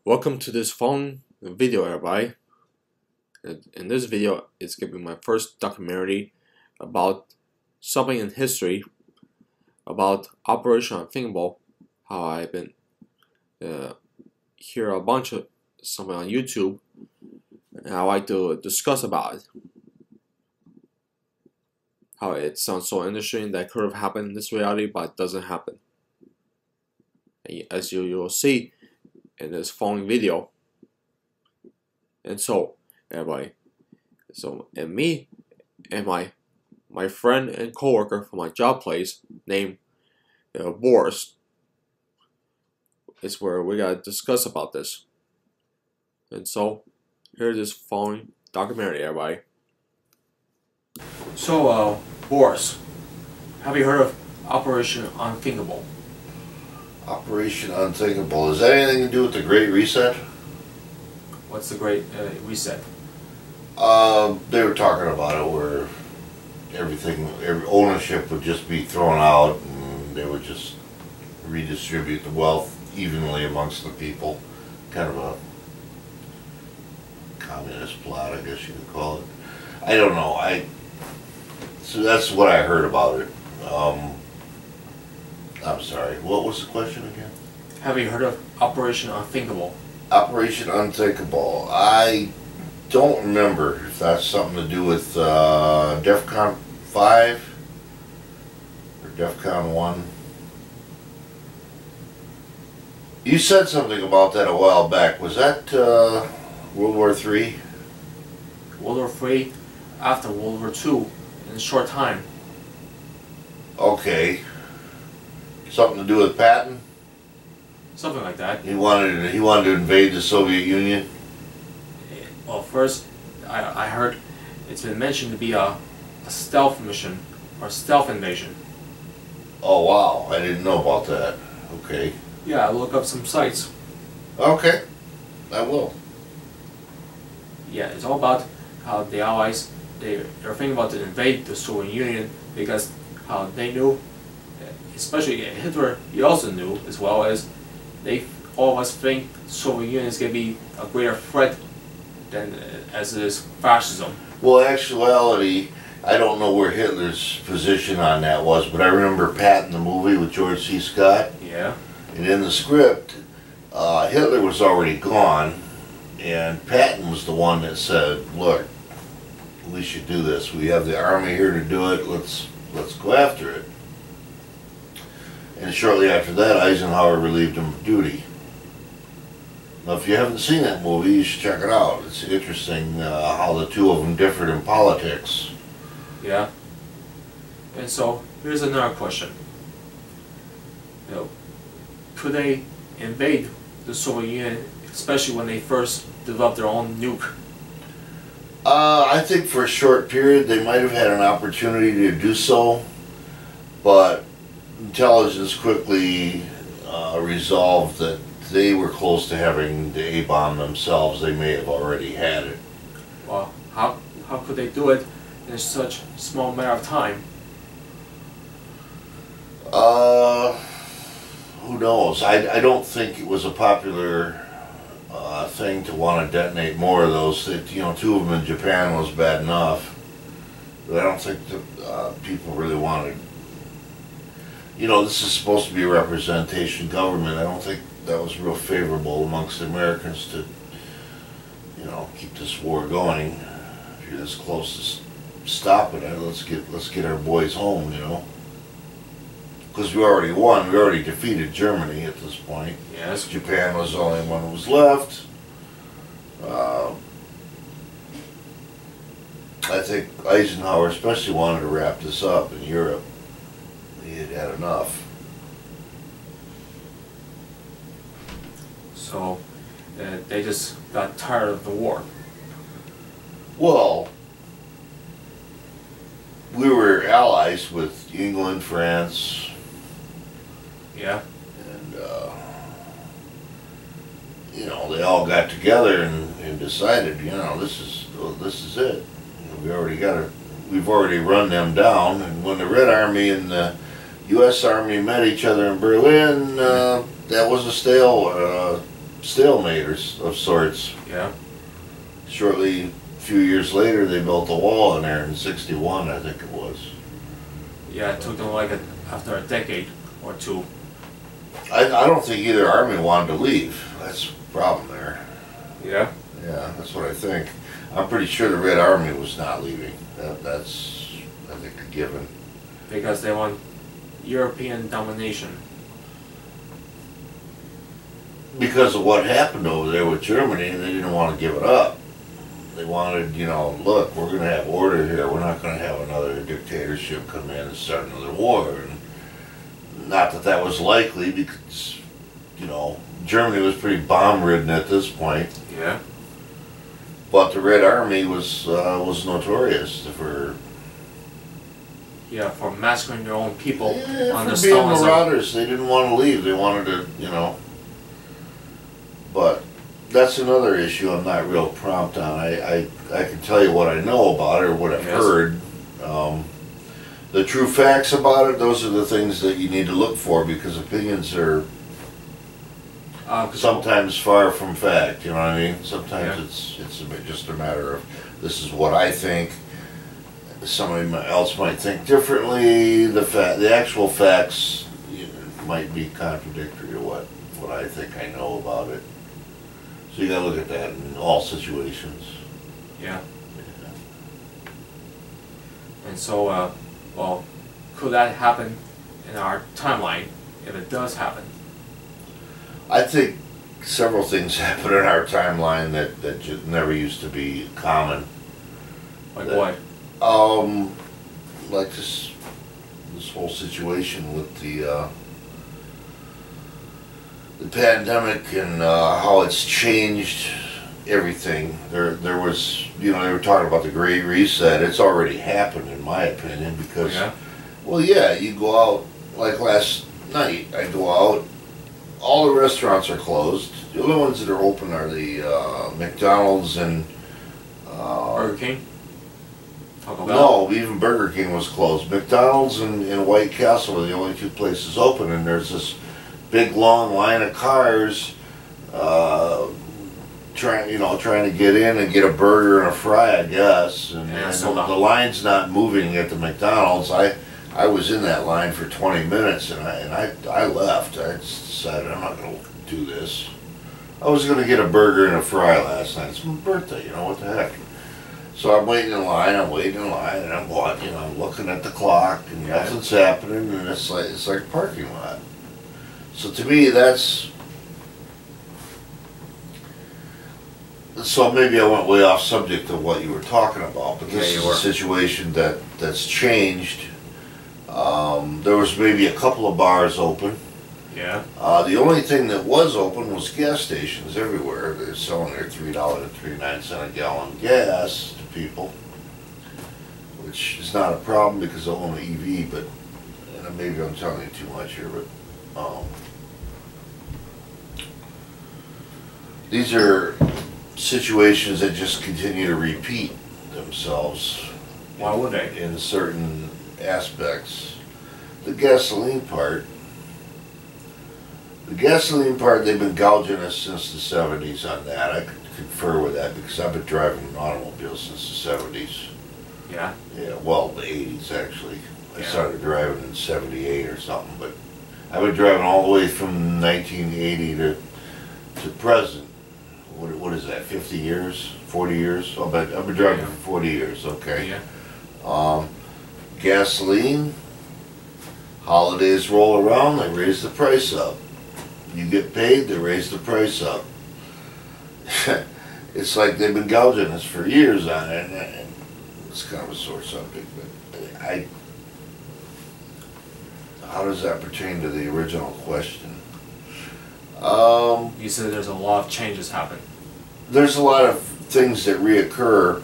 Welcome to this phone video, everybody. In this video, it's going to be my first documentary about something in history, about Operation Unthinkable, how I've been hear a bunch of something on YouTube, and I like to discuss about it. How it sounds so interesting that could have happened in this reality, but it doesn't happen. And as you'll see in this following video. And so, everybody, and me and my friend and coworker from my job place named Boris is where we gotta discuss about this. And so, here's this following documentary, everybody. So, Boris, have you heard of Operation Unthinkable? Operation Unthinkable. Is that anything to do with the Great Reset? What's the Great Reset? They were talking about it where every ownership would just be thrown out and they would just redistribute the wealth evenly amongst the people. Kind of a communist plot, I guess you could call it. I don't know. So that's what I heard about it. I'm sorry, what was the question again? Have you heard of Operation Unthinkable? Operation Unthinkable. I don't remember if that's something to do with DEFCON 5 or DEFCON 1. You said something about that a while back. Was that World War III? World War III after World War II in a short time. Okay. Something to do with Patton? Something like that. He wanted to invade the Soviet Union? Well, first, I heard it's been mentioned to be a stealth mission or stealth invasion. Oh wow, I didn't know about that. Okay. Yeah, I'll look up some sites. Okay, I will. Yeah, it's all about how the Allies, they're thinking about to invade the Soviet Union because how they knew, especially Hitler, he also knew as well as they all of us think the Soviet Union is going to be a greater threat than as it is fascism. Well, actuality, I don't know where Hitler's position on that was, but I remember Patton, the movie with George C. Scott. Yeah. And in the script, Hitler was already gone, and Patton was the one that said, "Look, we should do this. We have the army here to do it. Let's go after it." And shortly after that, Eisenhower relieved him of duty. Now, if you haven't seen that movie, you should check it out. It's interesting how the two of them differed in politics. Yeah. And so, here's another question. Could they invade the Soviet Union, especially when they first developed their own nuke? I think for a short period they might have had an opportunity to do so, but intelligence quickly resolved that they were close to having the A-bomb themselves. They may have already had it. Well, how could they do it in such a small matter of time? Who knows? I don't think it was a popular thing to want to detonate more of those. You know, two of them in Japan was bad enough, but I don't think that people really wanted. You know, this is supposed to be a representation government. I don't think that was real favorable amongst the Americans to, you know, keep this war going. If you're this close to stopping it, let's get our boys home, you know. Because we already won. We already defeated Germany at this point. Yes. Japan was the only one who was left. I think Eisenhower especially wanted to wrap this up in Europe. He had had enough. So, they just got tired of the war. Well, we were allies with England, France. Yeah. And, you know, they all got together and decided, you know, this is it. You know, we've already run them down, and when the Red Army and the U.S. Army met each other in Berlin, that was a stale stalemate of sorts. Yeah. Shortly, a few years later, they built the wall in there in '61, I think it was. Yeah, it took them like after a decade or two. I don't think either army wanted to leave. That's the problem there. Yeah. Yeah, that's what I think. I'm pretty sure the Red Army was not leaving. That's, I think, a given. Because they want European domination. Because of what happened over there with Germany, and they didn't want to give it up. They wanted, you know, look, we're going to have order here. We're not going to have another dictatorship come in and start another war. And not that that was likely, because, you know, Germany was pretty bomb-ridden at this point. Yeah. But the Red Army was notorious for for massacring their own people on the for being stones. marauders. They didn't want to leave. They wanted to, you know. But that's another issue I'm not real prompt on. I can tell you what I know about it or what I've heard. The true facts about it, those are the things that you need to look for, because opinions are sometimes far from fact, you know what I mean? Sometimes it's just a matter of, this is what I think, somebody else might think differently, the actual facts, you know, might be contradictory to what I think I know about it. So you gotta look at that in all situations. Yeah. And so, well, could that happen in our timeline if it does happen? I think several things happen in our timeline that just never used to be common. Like what? Like this whole situation with the pandemic and how it's changed everything. There was, you know, they were talking about the Great Reset. It's already happened, in my opinion, because, well, yeah, you go out, like last night, I go out, all the restaurants are closed. The only ones that are open are the McDonald's and Burger King? No, even Burger King was closed. McDonald's and White Castle were the only two places open, and there's this big long line of cars trying to get in and get a burger and a fry, I guess. And the line's not moving at the McDonald's. I was in that line for 20 minutes, and I left. I just decided I'm not going to do this. I was going to get a burger and a fry last night. It's my birthday, you know, what the heck. So I'm waiting in line, and I'm watching, you know, I'm looking at the clock, and nothing's happening, and it's like a parking lot. So to me, so maybe I went way off subject of what you were talking about, but this is a situation that's changed. There was maybe a couple of bars open. Yeah. The only thing that was open was gas stations everywhere. They're selling their $3.39 a gallon gas to people, which is not a problem because I own an EV, but, and maybe I'm telling you too much here, but these are situations that just continue to repeat themselves. Why would they? In certain aspects. The gasoline part, they've been gouging us since the 70s on that. I could confer with that because I've been driving an automobile since the 70s. Yeah? Yeah, well, the 80s actually. I started driving in 78 or something, but I've been driving all the way from 1980 to present. What is that, 50 years? 40 years? I've been driving for 40 years, okay. Yeah. Gasoline, holidays roll around, they raise the price up. You get paid, they raise the price up. It's like they've been gouging us for years on it, and it's kind of a sore subject, but how does that pertain to the original question? You said there's a lot of changes happen. There's a lot of things that reoccur,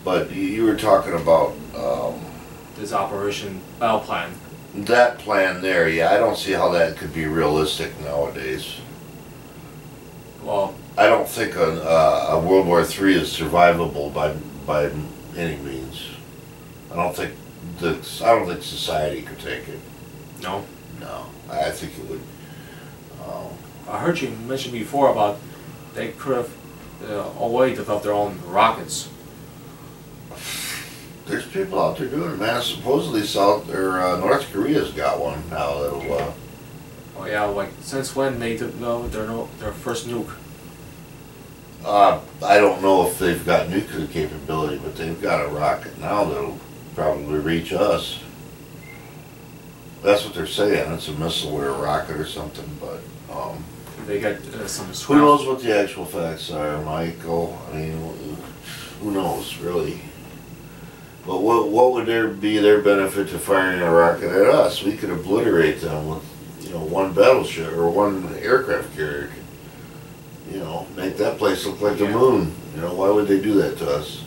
but you were talking about this Operation Battle Plan. That plan there, yeah, I don't see how that could be realistic nowadays. Well, I don't think a World War III is survivable by any means. I don't think society could take it. No. No, I think it would. I heard you mention before about they could have already developed their own rockets. There's people out there doing it, man. Supposedly North Korea's got one now that'll. Oh yeah, like since when they developed their first nuke? I don't know if they've got nuclear capability, but they've got a rocket now that'll probably reach us. That's what they're saying. It's a missile or a rocket or something, but They got some. who knows what the actual facts are, Michael? I mean, who knows, really? But what would there be their benefit to firing a rocket at us? We could obliterate them with, one battleship or one aircraft carrier. Make that place look like the moon. Why would they do that to us?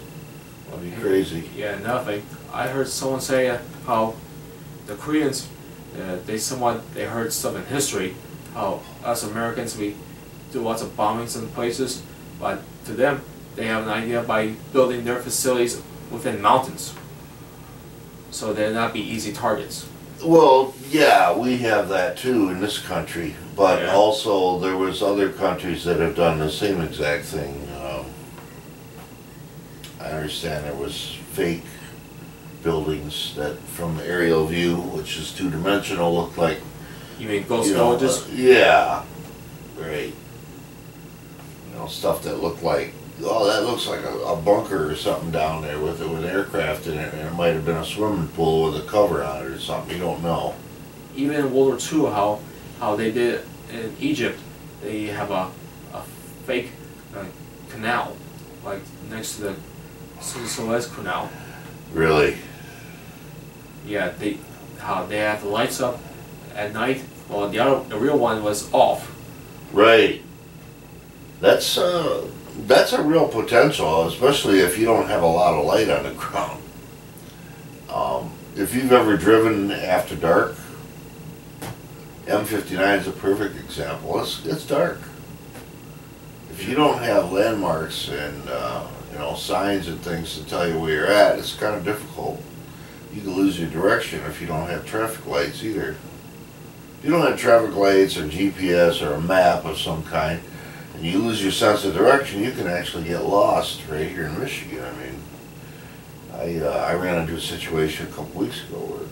That'd be crazy. Yeah, nothing. I heard someone say how the Koreans, they heard stuff in history, how us Americans, we do lots of bombings in places, but to them, they have an idea by building their facilities within mountains, so they'll not be easy targets. Well, yeah, we have that too in this country, but Yeah. also there was other countries that have done the same exact thing. I understand there was fake buildings that from aerial view, which is two-dimensional, looked like, You mean ghost villages? yeah, right. Stuff that looked like, oh, that looks like a bunker or something down there with aircraft in it, and it might have been a swimming pool with a cover on it or something. You don't know. Even in World War II, how they did in Egypt, they have a fake canal, like next to the Suez Canal. Really? Yeah, they have the lights up at night, while the real one was off. Right. That's a real potential, especially if you don't have a lot of light on the ground. If you've ever driven after dark, M59 is a perfect example. It's dark. If you don't have landmarks and signs and things to tell you where you're at, it's kind of difficult. You can lose your direction if you don't have traffic lights either. If you don't have traffic lights or GPS or a map of some kind, and you lose your sense of direction, you can actually get lost right here in Michigan. I mean, I ran into a situation a couple weeks ago where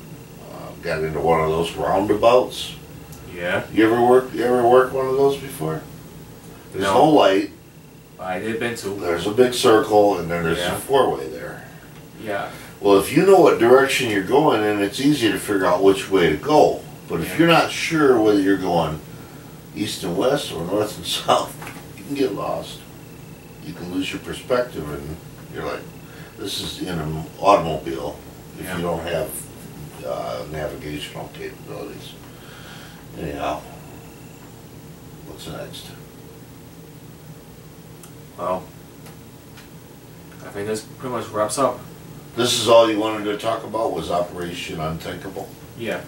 got into one of those roundabouts. Yeah. You ever work one of those before? There's no light. I did been to. There's a big circle, and then there's Yeah. a four-way there. Yeah. Well, if you know what direction you're going in, it's easy to figure out which way to go. But if you're not sure whether you're going east and west or north and south, you can get lost. You can lose your perspective, and you're like, this is in an automobile if Yeah. you don't have navigational capabilities. Anyhow, what's next? Well, I think this pretty much wraps up. This is all you wanted to talk about was Operation Unthinkable? Yeah.